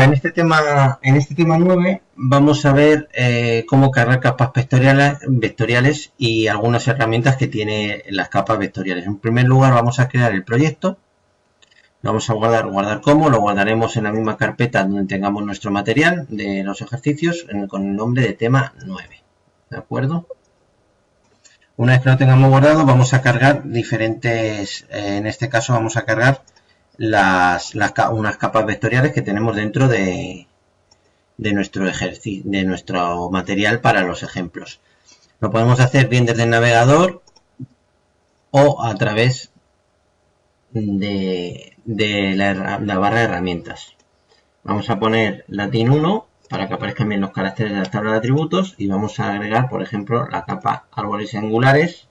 En este tema 9 vamos a ver cómo cargar capas vectoriales y algunas herramientas que tiene las capas vectoriales. En primer lugar vamos a crear el proyecto, lo vamos a guardar como, lo guardaremos en la misma carpeta donde tengamos nuestro material de los ejercicios con el nombre de tema 9, ¿de acuerdo? Una vez que lo tengamos guardado vamos a cargar diferentes, en este caso vamos a cargar unas capas vectoriales que tenemos dentro de nuestro ejercicio, de nuestro material para los ejemplos. Lo podemos hacer bien desde el navegador o a través de la barra de herramientas. Vamos a poner latín 1 para que aparezcan bien los caracteres de la tabla de atributos y vamos a agregar, por ejemplo, la capa árboles singulares,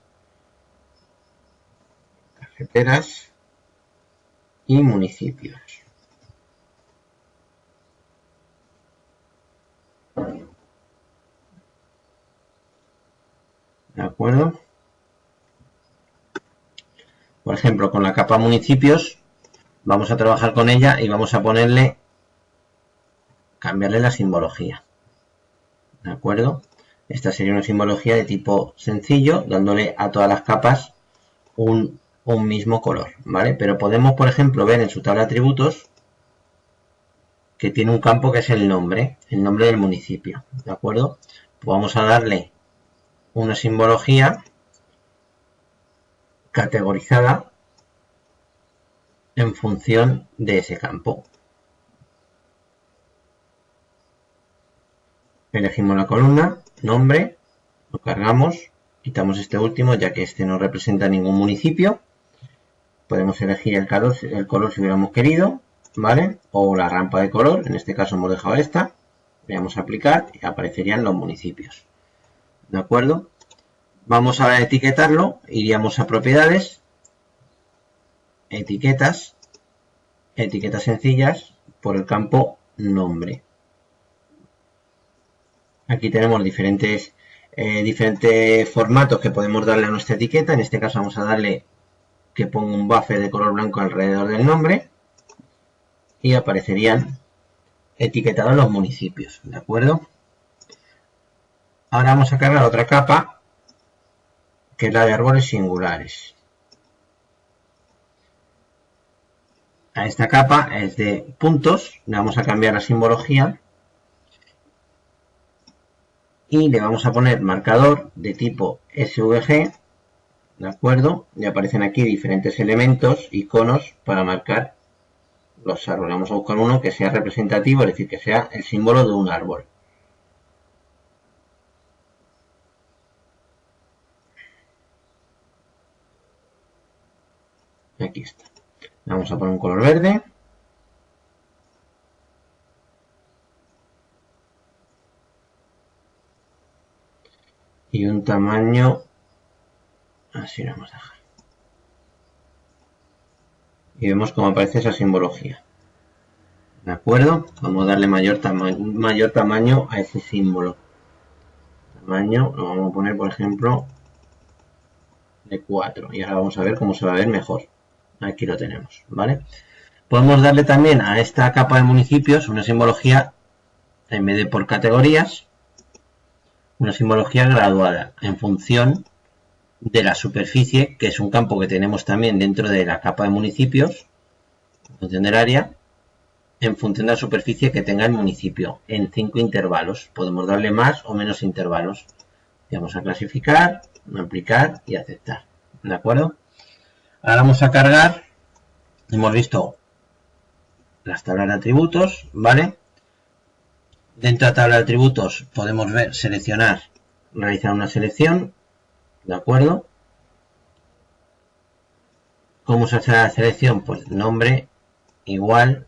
carreteras y municipios. ¿De acuerdo? Por ejemplo, con la capa municipios vamos a trabajar con ella y vamos a cambiarle la simbología. ¿De acuerdo? Esta sería una simbología de tipo sencillo, dándole a todas las capas un mismo color, ¿vale? Pero podemos, por ejemplo, ver en su tabla de atributos que tiene un campo que es el nombre del municipio, ¿de acuerdo? Pues vamos a darle una simbología categorizada en función de ese campo. Elegimos la columna, nombre, lo cargamos, quitamos este último ya que este no representa ningún municipio. Podemos elegir el color si hubiéramos querido, ¿vale? O la rampa de color, en este caso hemos dejado esta. Le damos a aplicar y aparecerían los municipios. ¿De acuerdo? Vamos a etiquetarlo, iríamos a propiedades, etiquetas sencillas por el campo nombre. Aquí tenemos diferentes formatos que podemos darle a nuestra etiqueta. En este caso vamos a darle que ponga un buffer de color blanco alrededor del nombre y aparecerían etiquetados los municipios, ¿de acuerdo? Ahora vamos a cargar otra capa que es la de árboles singulares. A esta capa es de puntos, le vamos a cambiar la simbología y le vamos a poner marcador de tipo SVG, ¿de acuerdo? Y aparecen aquí diferentes elementos, iconos para marcar los árboles. Vamos a buscar uno que sea representativo, es decir, que sea el símbolo de un árbol. Aquí está. Vamos a poner un color verde. Y un tamaño, así lo vamos a dejar. Y vemos cómo aparece esa simbología. ¿De acuerdo? Vamos a darle mayor tamaño a ese símbolo. Tamaño lo vamos a poner, por ejemplo, de 4. Y ahora vamos a ver cómo se va a ver mejor. Aquí lo tenemos, ¿vale? Podemos darle también a esta capa de municipios una simbología, en vez de por categorías, una simbología graduada en función de la superficie, que es un campo que tenemos también dentro de la capa de municipios, en función del área, en función de la superficie que tenga el municipio, en 5 intervalos. Podemos darle más o menos intervalos. Vamos a clasificar, aplicar y aceptar. ¿De acuerdo? Ahora vamos a cargar. Hemos visto las tablas de atributos, ¿vale? Dentro de la tabla de atributos podemos realizar una selección, ¿de acuerdo? ¿Cómo se hace la selección? Pues nombre igual,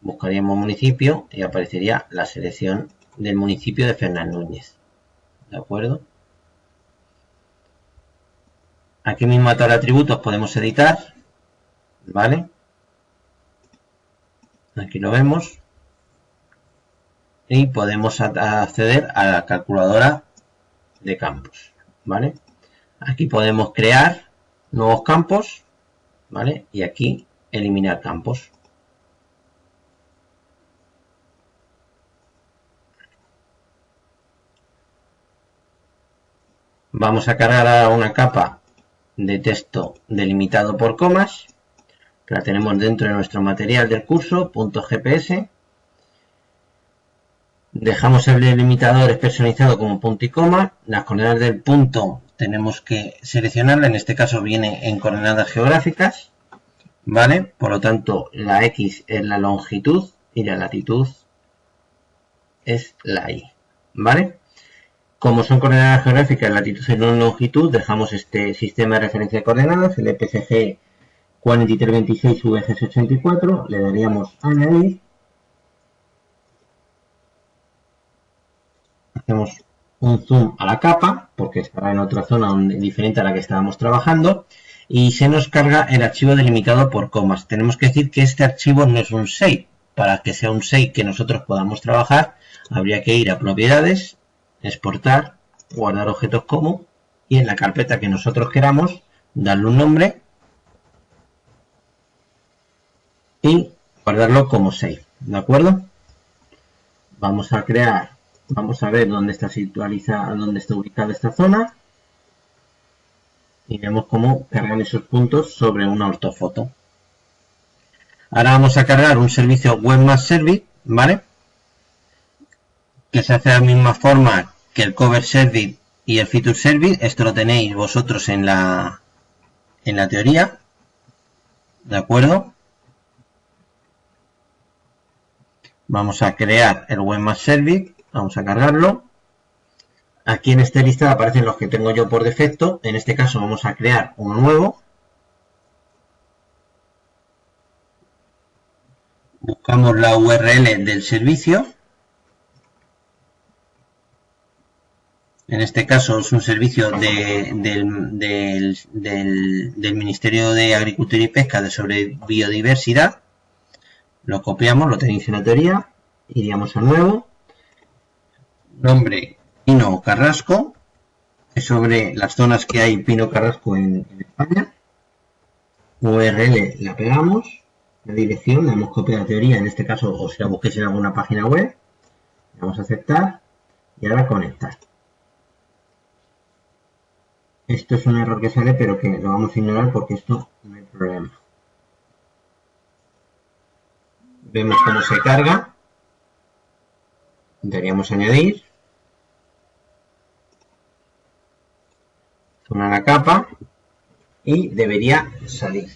buscaríamos municipio y aparecería la selección del municipio de Fernán Núñez, ¿de acuerdo? Aquí mismo a tabla de atributos podemos editar, ¿vale? Aquí lo vemos. Y podemos acceder a la calculadora de campos, ¿vale? Aquí podemos crear nuevos campos, ¿vale? Y aquí eliminar campos. Vamos a cargar a una capa de texto delimitado por comas, que la tenemos dentro de nuestro material del curso, .gps. Dejamos el delimitador personalizado como punto y coma. Las coordenadas del punto tenemos que seleccionarla, en este caso viene en coordenadas geográficas, ¿vale? Por lo tanto, la X es la longitud y la latitud es la Y, ¿vale? Como son coordenadas geográficas, latitud y longitud, dejamos este sistema de referencia de coordenadas, el EPCG 4326 VG84, le daríamos a añadir. Hacemos un zoom a la capa, porque estará en otra zona diferente a la que estábamos trabajando, y se nos carga el archivo delimitado por comas. Tenemos que decir que este archivo no es un save. Para que sea un save que nosotros podamos trabajar, habría que ir a propiedades, exportar, guardar objetos como, y en la carpeta que nosotros queramos, darle un nombre y guardarlo como save, ¿de acuerdo? Vamos a ver dónde está ubicada esta zona y vemos cómo cargan esos puntos sobre una ortofoto. Ahora vamos a cargar un servicio Webmaster Service, ¿vale? Que se hace de la misma forma que el Cover Service y el Feature Service. Esto lo tenéis vosotros en la teoría, ¿de acuerdo? Vamos a crear el Webmaster Service, vamos a cargarlo. Aquí en esta lista aparecen los que tengo yo por defecto. En este caso vamos a crear uno nuevo. Buscamos la URL del servicio. En este caso es un servicio del Ministerio de Agricultura y Pesca sobre biodiversidad. Lo copiamos, lo tenéis en la teoría. Iríamos a nuevo. Nombre Pino Carrasco. Es sobre las zonas que hay Pino Carrasco en España. URL la pegamos. La dirección la hemos copiado la teoría. En este caso, o si la busquéis en alguna página web. Vamos a aceptar. Y ahora conectar. Esto es un error que sale, pero que lo vamos a ignorar porque esto no hay problema. Vemos cómo se carga. Deberíamos añadir. Zona la capa. Y debería salir.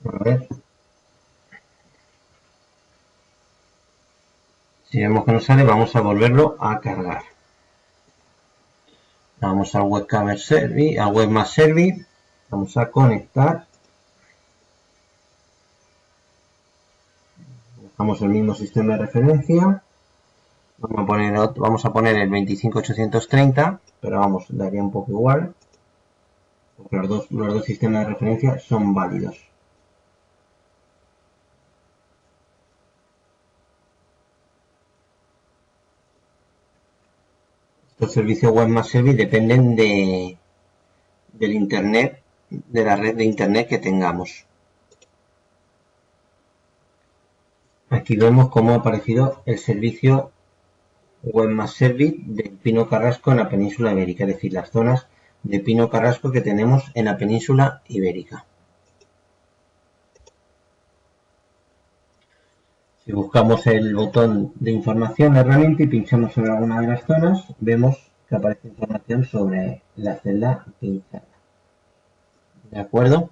A ver. Si vemos que no sale, vamos a volverlo a cargar. Vamos al Webmaster Service, vamos a conectar. Dejamos el mismo sistema de referencia. Vamos a poner el 25830, pero vamos, daría un poco igual. Porque los dos sistemas de referencia son válidos. Los servicios Webmaster Service dependen del internet, de la red de internet que tengamos. Aquí vemos cómo ha aparecido el servicio Webmaster Service de Pino Carrasco en la península ibérica, es decir, las zonas de Pino Carrasco que tenemos en la península ibérica. Si buscamos el botón de información, herramienta, y pinchamos sobre alguna de las zonas, vemos que aparece información sobre la celda pinchada. ¿De acuerdo?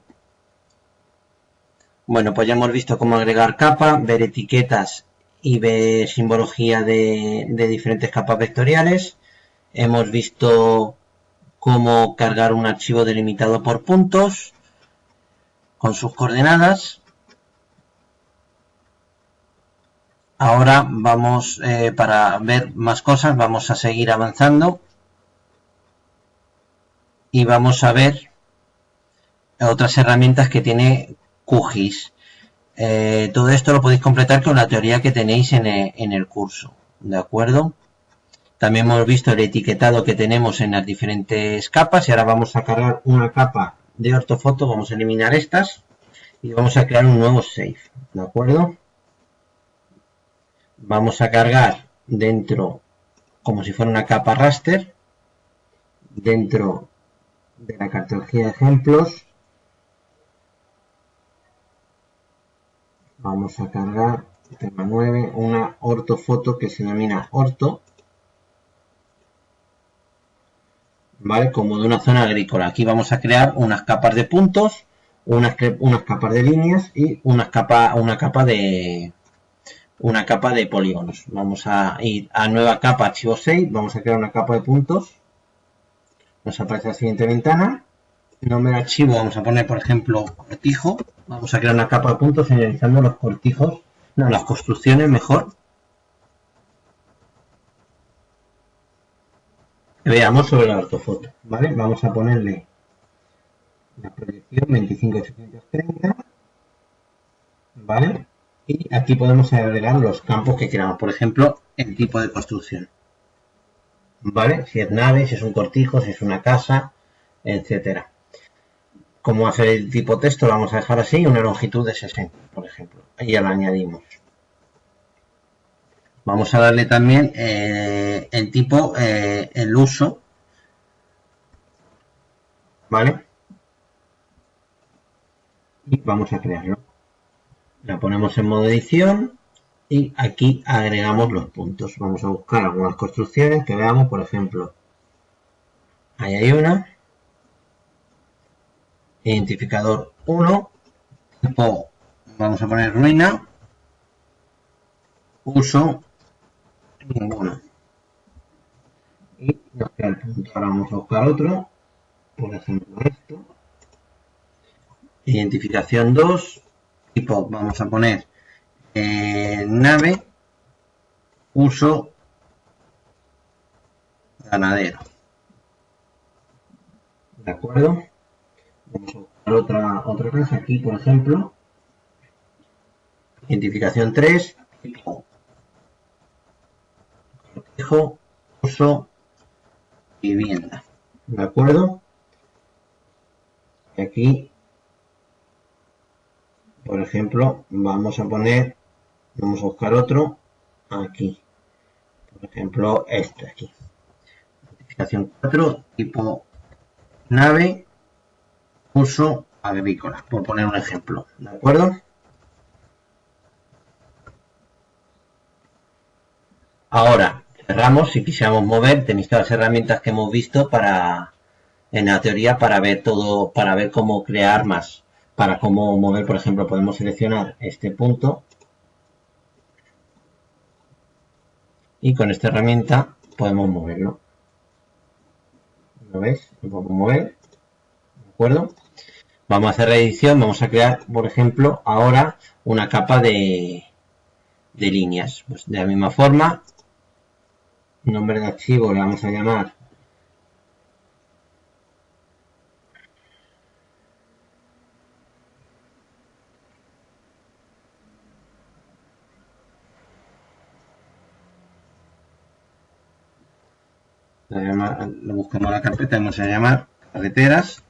Bueno, pues ya hemos visto cómo agregar capa, ver etiquetas y ver simbología de diferentes capas vectoriales. Hemos visto cómo cargar un archivo delimitado por puntos con sus coordenadas. Ahora vamos, para ver más cosas, vamos a seguir avanzando y vamos a ver otras herramientas que tiene QGIS. Todo esto lo podéis completar con la teoría que tenéis en el curso, ¿de acuerdo? También hemos visto el etiquetado que tenemos en las diferentes capas y ahora vamos a cargar una capa de ortofoto, vamos a eliminar estas y vamos a crear un nuevo save, ¿de acuerdo? Vamos a cargar dentro, como si fuera una capa raster, dentro de la cartografía de ejemplos, vamos a cargar tema 9, una ortofoto que se denomina orto, ¿vale? Como de una zona agrícola. Aquí vamos a crear unas capas de puntos, unas capas de líneas y una capa de polígonos. Vamos a ir a nueva capa, archivo 6, vamos a crear una capa de puntos. Nos aparece la siguiente ventana. Nombre de archivo, vamos a poner, por ejemplo, cortijo. Vamos a crear una capa de puntos señalizando los cortijos, no, las construcciones mejor. Que veamos sobre la ortofoto, ¿vale? Vamos a ponerle la proyección 25830, ¿vale? Y aquí podemos agregar los campos que queramos, por ejemplo, el tipo de construcción, ¿vale? Si es nave, si es un cortijo, si es una casa, etcétera. Como hacer el tipo texto, lo vamos a dejar así, una longitud de 60, por ejemplo. Y ya lo añadimos. Vamos a darle también el tipo, el uso, ¿vale? Y vamos a crearlo. La ponemos en modo edición y aquí agregamos los puntos. Vamos a buscar algunas construcciones que veamos, por ejemplo, ahí hay una. Identificador 1, tipo, vamos a poner ruina, uso, ninguno. Y nos queda el punto. Ahora vamos a buscar otro, por ejemplo esto. Identificación 2, tipo, vamos a poner nave, uso, ganadero. ¿De acuerdo? Vamos a buscar otra casa aquí, por ejemplo. Identificación 3, tipo, cortijo, uso, vivienda. ¿De acuerdo? Y aquí, por ejemplo, vamos a buscar otro aquí. Por ejemplo, este aquí. Identificación 4, tipo nave, uso agrícola, por poner un ejemplo. ¿De acuerdo? Ahora, cerramos. Si quisiéramos mover, tenéis todas las herramientas que hemos visto en la teoría para ver todo, para ver cómo crear más. Para cómo mover, por ejemplo, podemos seleccionar este punto y con esta herramienta podemos moverlo. ¿Lo veis? Lo podemos mover. ¿De acuerdo? Vamos a hacer la edición. Vamos a crear, por ejemplo, ahora una capa de líneas. Pues de la misma forma, nombre de archivo le vamos a llamar lo buscamos la carpeta, vamos a llamar carreteras.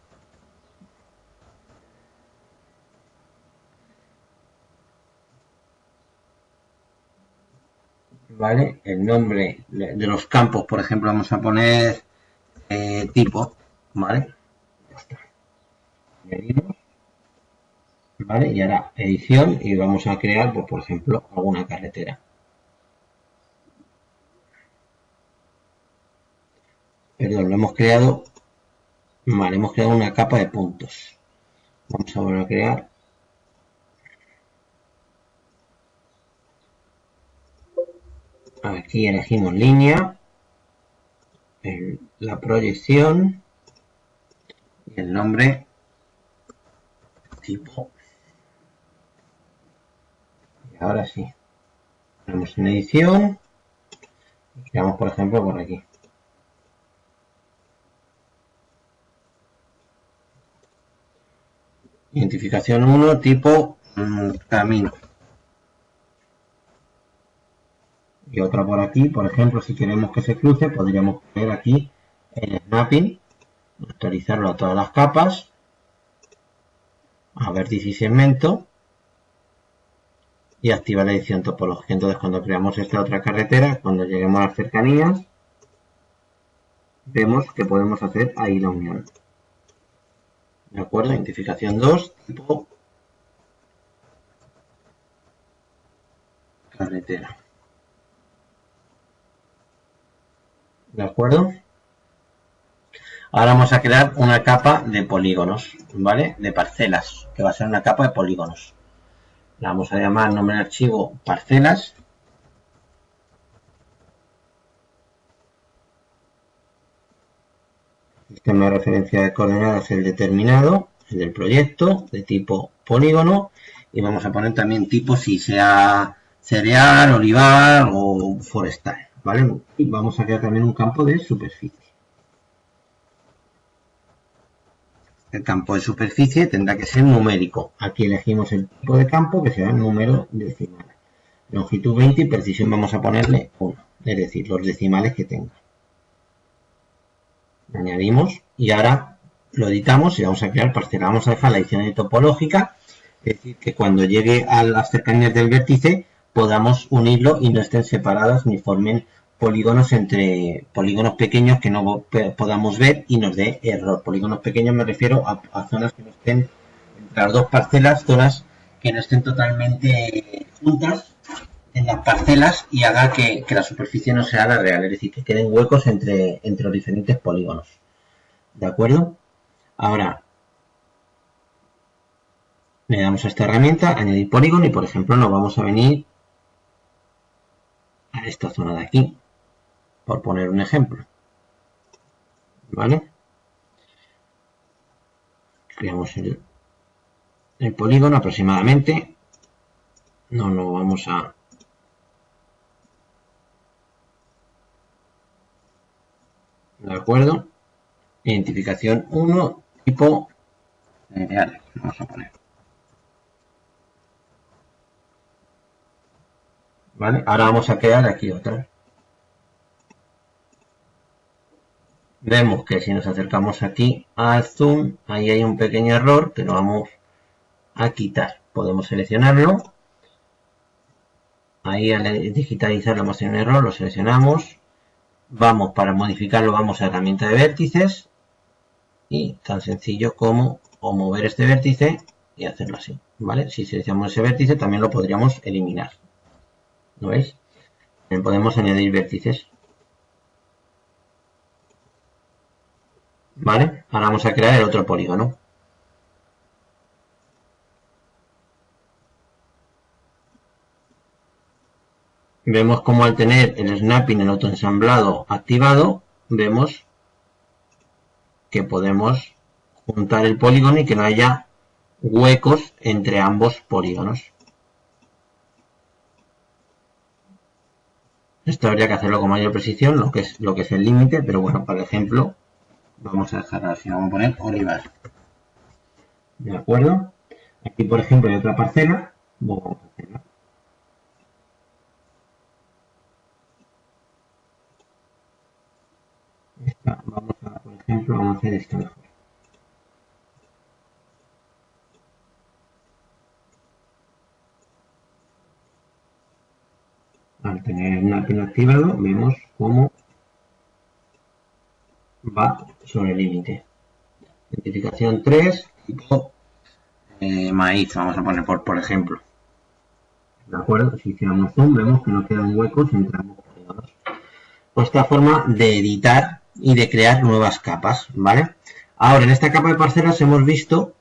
¿Vale? El nombre de los campos, por ejemplo, vamos a poner tipo, ¿vale? Ya está. Añadimos, ¿vale? Y ahora edición y vamos a crear, pues, por ejemplo, alguna carretera. Perdón, lo hemos creado, vale, hemos creado una capa de puntos. Vamos a volver a crear. Aquí elegimos línea, la proyección y el nombre tipo. Y ahora sí, ponemos en edición y creamos, por ejemplo, por aquí. Identificación 1, tipo camino. Y otra por aquí, por ejemplo, si queremos que se cruce, podríamos poner aquí el snapping, actualizarlo a todas las capas, a vértice y segmento, y activar la edición topológica. Entonces, cuando creamos esta otra carretera, cuando lleguemos a las cercanías, vemos que podemos hacer ahí la unión. ¿De acuerdo? Identificación 2, tipo carretera. ¿De acuerdo? Ahora vamos a crear una capa de polígonos, ¿vale? De parcelas, que va a ser una capa de polígonos. La vamos a llamar nombre de archivo parcelas. Sistema de referencia de coordenadas el determinado, el del proyecto, de tipo polígono. Y vamos a poner también tipo si sea cereal, olivar o forestal, ¿vale? Y vamos a crear también un campo de superficie. El campo de superficie tendrá que ser numérico. Aquí elegimos el tipo de campo que será el número decimal. Longitud 20 y precisión vamos a ponerle 1, es decir, los decimales que tenga. Añadimos y ahora lo editamos y vamos a crear parcela. Vamos a dejar la edición topológica, es decir, que cuando llegue a las cercanías del vértice podamos unirlo y no estén separadas ni formen polígonos entre polígonos pequeños que no podamos ver y nos dé error. Polígonos pequeños me refiero a zonas que no estén entre las dos parcelas, zonas que no estén totalmente juntas en las parcelas y haga que la superficie no sea la real, es decir, que queden huecos entre los diferentes polígonos. ¿De acuerdo? Ahora le damos a esta herramienta, añadir polígono, y por ejemplo nos vamos a venir a esta zona de aquí, por poner un ejemplo. ¿Vale? Creamos el polígono aproximadamente. No lo vamos a... ¿De acuerdo? Identificación 1, tipo cereal. Vamos a poner. ¿Vale? Ahora vamos a crear aquí otra. Vemos que si nos acercamos aquí al zoom, ahí hay un pequeño error que lo vamos a quitar. Podemos seleccionarlo. Ahí al digitalizar lo hemos tenido un error, lo seleccionamos. Vamos, para modificarlo, vamos a herramienta de vértices. Y tan sencillo como mover este vértice y hacerlo así. ¿Vale? Si seleccionamos ese vértice, también lo podríamos eliminar. ¿Lo veis? También podemos añadir vértices. ¿Vale? Ahora vamos a crear el otro polígono. Vemos como al tener el snapping, el autoensamblado activado, vemos que podemos juntar el polígono y que no haya huecos entre ambos polígonos. Esto habría que hacerlo con mayor precisión, lo que es el límite, pero bueno, para ejemplo, vamos a dejar así, vamos a poner olivar. ¿De acuerdo? Aquí, por ejemplo, hay otra parcela. Vamos a hacerla. Vamos a, por ejemplo, vamos a hacer esto mejor. Al tener el snapping activado, vemos cómo va sobre el límite. Identificación 3, tipo maíz, vamos a poner por ejemplo. ¿De acuerdo? Si hiciéramos zoom, vemos que no quedan huecos entre ambos polígonos. Pues esta forma de editar y de crear nuevas capas, ¿vale? Ahora, en esta capa de parcelas hemos visto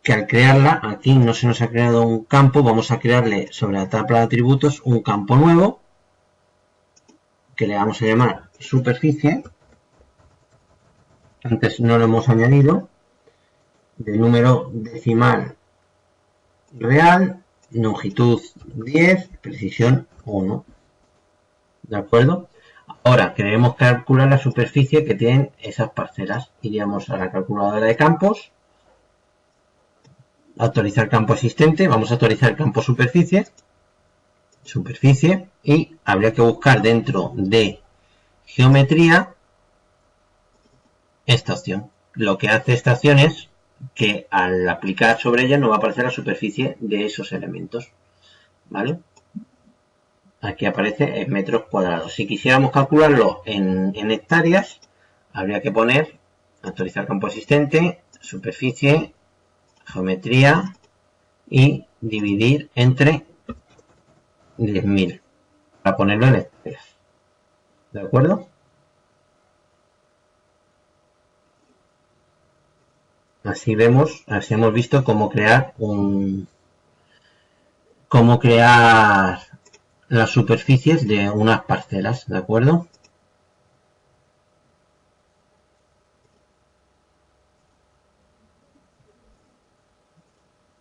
que al crearla, aquí no se nos ha creado un campo, vamos a crearle sobre la tabla de atributos un campo nuevo, que le vamos a llamar superficie. Antes no lo hemos añadido, de número decimal real, longitud 10, precisión 1. ¿De acuerdo? Ahora queremos calcular la superficie que tienen esas parcelas. Iríamos a la calculadora de campos. actualizar campo existente, vamos a actualizar el campo superficie, y habría que buscar dentro de geometría esta opción. Lo que hace esta opción es que al aplicar sobre ella no va a aparecer la superficie de esos elementos, ¿vale? Aquí aparece en metros cuadrados. Si quisiéramos calcularlo en hectáreas, habría que poner actualizar campo existente, superficie, geometría y dividir entre 10.000 para ponerlo en hectáreas. ¿De acuerdo? Así vemos, así hemos visto cómo crear las superficies de unas parcelas, ¿de acuerdo?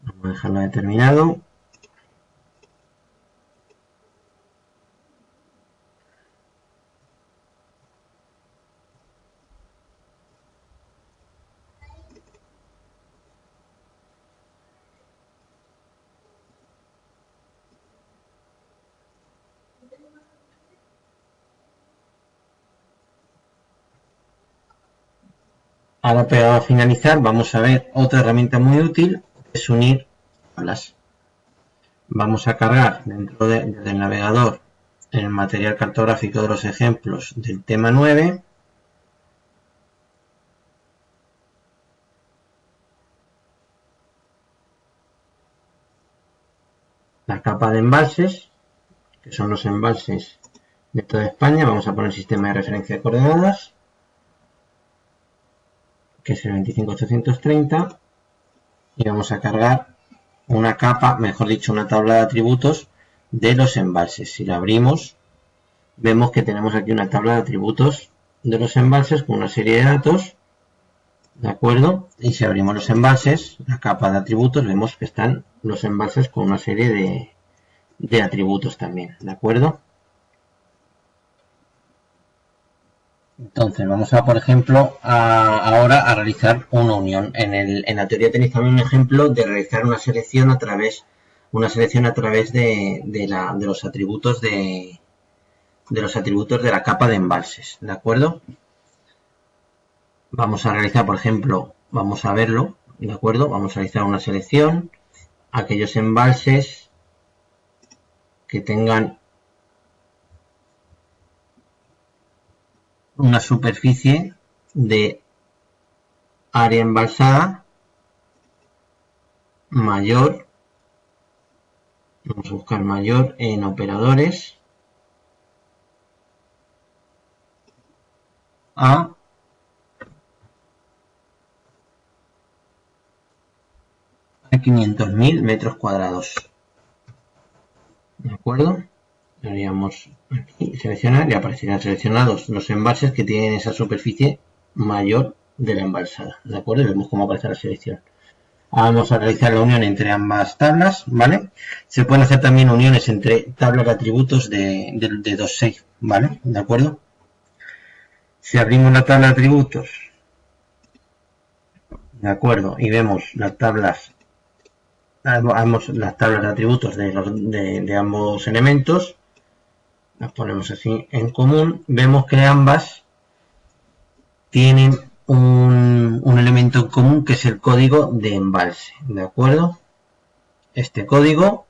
Vamos a dejarlo determinado. Ahora, pegado a finalizar, vamos a ver otra herramienta muy útil, es unir tablas. Vamos a cargar dentro del navegador el material cartográfico de los ejemplos del tema 9. La capa de embalses, que son los embalses de toda España. Vamos a poner sistema de referencia de coordenadas, que es el 25830, y vamos a cargar una capa, mejor dicho, una tabla de atributos de los embalses. Si la abrimos, vemos que tenemos aquí una tabla de atributos de los embalses con una serie de datos, ¿de acuerdo? Y si abrimos los embalses, la capa de atributos, vemos que están los embalses con una serie de atributos también, ¿de acuerdo? Entonces vamos a, por ejemplo, ahora a realizar una unión. En la teoría tenéis también un ejemplo de realizar una selección a través de los atributos de la capa de embalses, ¿de acuerdo? Vamos a realizar, por ejemplo, vamos a verlo, ¿de acuerdo? Vamos a realizar una selección, aquellos embalses que tengan una superficie de área embalsada mayor, vamos a buscar mayor en operadores, a 500.000 metros cuadrados, ¿de acuerdo? Haríamos aquí seleccionar y aparecerían seleccionados los embalses que tienen esa superficie mayor de la embalsada, ¿de acuerdo? Y vemos cómo aparece la selección. Vamos a realizar la unión entre ambas tablas, ¿vale? Se pueden hacer también uniones entre tablas de atributos de 2.6, ¿vale? ¿De acuerdo? Si abrimos la tabla de atributos, ¿de acuerdo? Y vemos las tablas de atributos de ambos elementos, las ponemos así en común, vemos que ambas tienen un elemento en común que es el código de embalse, ¿de acuerdo? Este código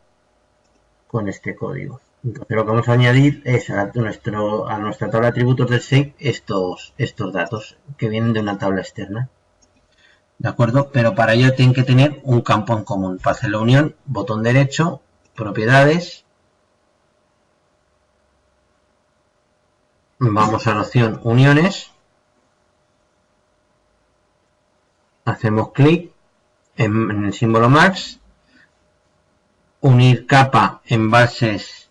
con este código. Entonces lo que vamos a añadir es a nuestra tabla de atributos del shape estos datos que vienen de una tabla externa, ¿de acuerdo? Pero para ello tienen que tener un campo en común. Para hacer la unión, botón derecho, propiedades, vamos a la opción uniones, hacemos clic en el símbolo más, unir capa embalses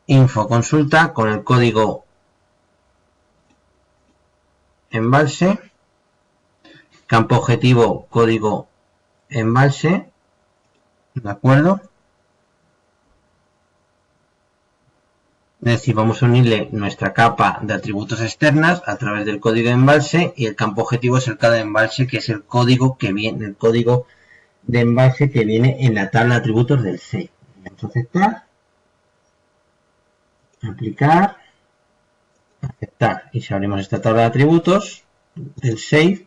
info consulta con el código embalse, campo objetivo código embalse, ¿de acuerdo? Es decir, vamos a unirle nuestra capa de atributos externas a través del código de embalse y el campo objetivo es el cada embalse, que es el código que viene, el código de envase que viene en la tabla de atributos del Save. Vamos a aceptar, aplicar, aceptar. Y si abrimos esta tabla de atributos del Save,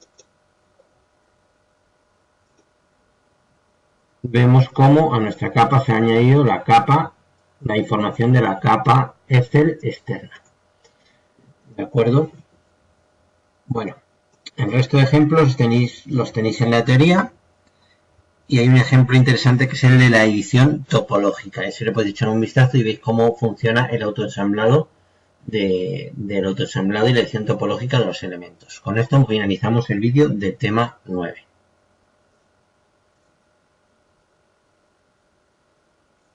vemos cómo a nuestra capa se ha añadido la información de la capa Excel externa. ¿De acuerdo? Bueno, el resto de ejemplos los tenéis en la teoría. Y hay un ejemplo interesante que es el de la edición topológica. Ese le podéis echar un vistazo y veis cómo funciona el autoensamblado del autoensamblado y la edición topológica de los elementos. Con esto finalizamos el vídeo del tema 9.